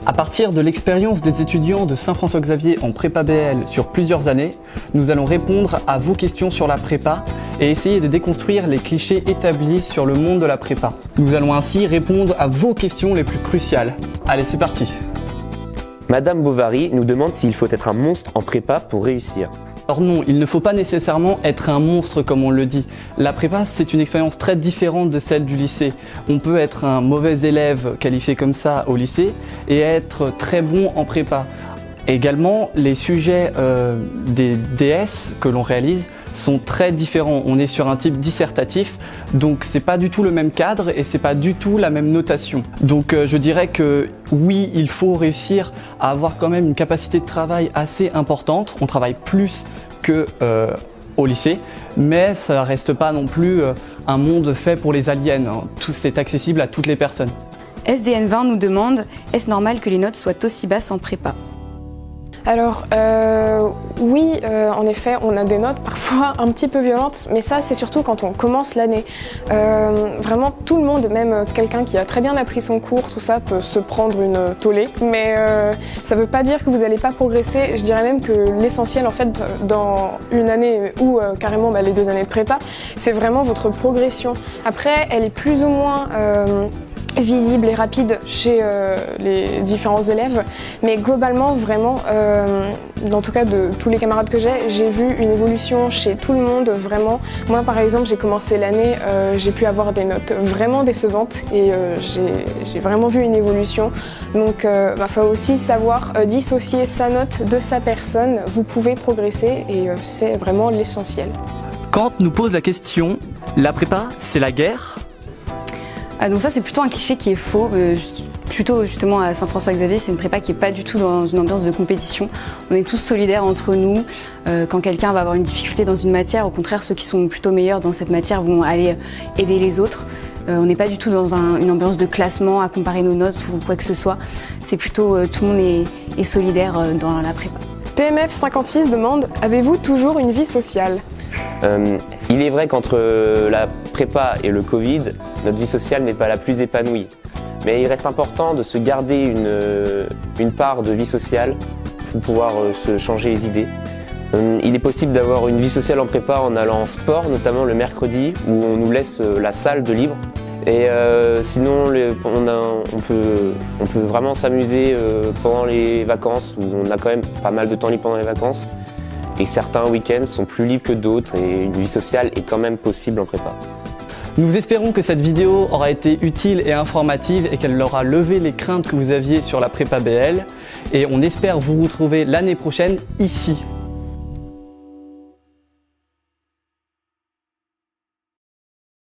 À partir de l'expérience des étudiants de Saint-François-Xavier en prépa BL sur plusieurs années, nous allons répondre à vos questions sur la prépa et essayer de déconstruire les clichés établis sur le monde de la prépa. Nous allons ainsi répondre à vos questions les plus cruciales. Allez, c'est parti! Madame Bovary nous demande s'il faut être un monstre en prépa pour réussir. Alors non, il ne faut pas nécessairement être un monstre comme on le dit. La prépa, c'est une expérience très différente de celle du lycée. On peut être un mauvais élève qualifié comme ça au lycée et être très bon en prépa. Également, les sujets des DS que l'on réalise sont très différents. On est sur un type dissertatif, donc c'est pas du tout le même cadre et c'est pas du tout la même notation. Donc je dirais que oui, il faut réussir à avoir quand même une capacité de travail assez importante. On travaille plus que au lycée, mais ça reste pas non plus un monde fait pour les aliens. Tout c'est accessible à toutes les personnes. SDN20 nous demande, est-ce normal que les notes soient aussi basses en prépa ? Alors oui, en effet, on a des notes parfois un petit peu violentes, mais ça c'est surtout quand on commence l'année. Vraiment tout le monde, même quelqu'un qui a très bien appris son cours, tout ça peut se prendre une tollée, mais ça ne veut pas dire que vous n'allez pas progresser. Je dirais même que l'essentiel en fait dans une année ou carrément les 2 années de prépa, c'est vraiment votre progression. Après, elle est plus ou moins visible et rapide chez les différents élèves, mais globalement vraiment, en tout cas de tous les camarades que j'ai vu une évolution chez tout le monde, vraiment. Moi par exemple j'ai commencé l'année, j'ai pu avoir des notes vraiment décevantes et j'ai vraiment vu une évolution, donc faut aussi savoir dissocier sa note de sa personne. Vous pouvez progresser et c'est vraiment l'essentiel. Kant nous pose la question, la prépa c'est la guerre ? Donc ça c'est plutôt un cliché qui est faux. Plutôt justement à Saint-François-Xavier, c'est une prépa qui n'est pas du tout dans une ambiance de compétition. On est tous solidaires entre nous. Quand quelqu'un va avoir une difficulté dans une matière, au contraire ceux qui sont plutôt meilleurs dans cette matière vont aller aider les autres. On n'est pas du tout dans une ambiance de classement à comparer nos notes ou quoi que ce soit. C'est plutôt tout le monde est solidaire dans la prépa. PMF56 demande, avez-vous toujours une vie sociale ? Il est vrai qu'entre la prépa et le Covid, notre vie sociale n'est pas la plus épanouie. Mais il reste important de se garder une part de vie sociale pour pouvoir se changer les idées. Il est possible d'avoir une vie sociale en prépa en allant en sport, notamment le mercredi, où on nous laisse la salle de libre. Et sinon, on peut vraiment s'amuser pendant les vacances, où on a quand même pas mal de temps libre pendant les vacances. Et certains week-ends sont plus libres que d'autres et une vie sociale est quand même possible en prépa. Nous espérons que cette vidéo aura été utile et informative et qu'elle aura levé les craintes que vous aviez sur la prépa BL. Et on espère vous retrouver l'année prochaine ici.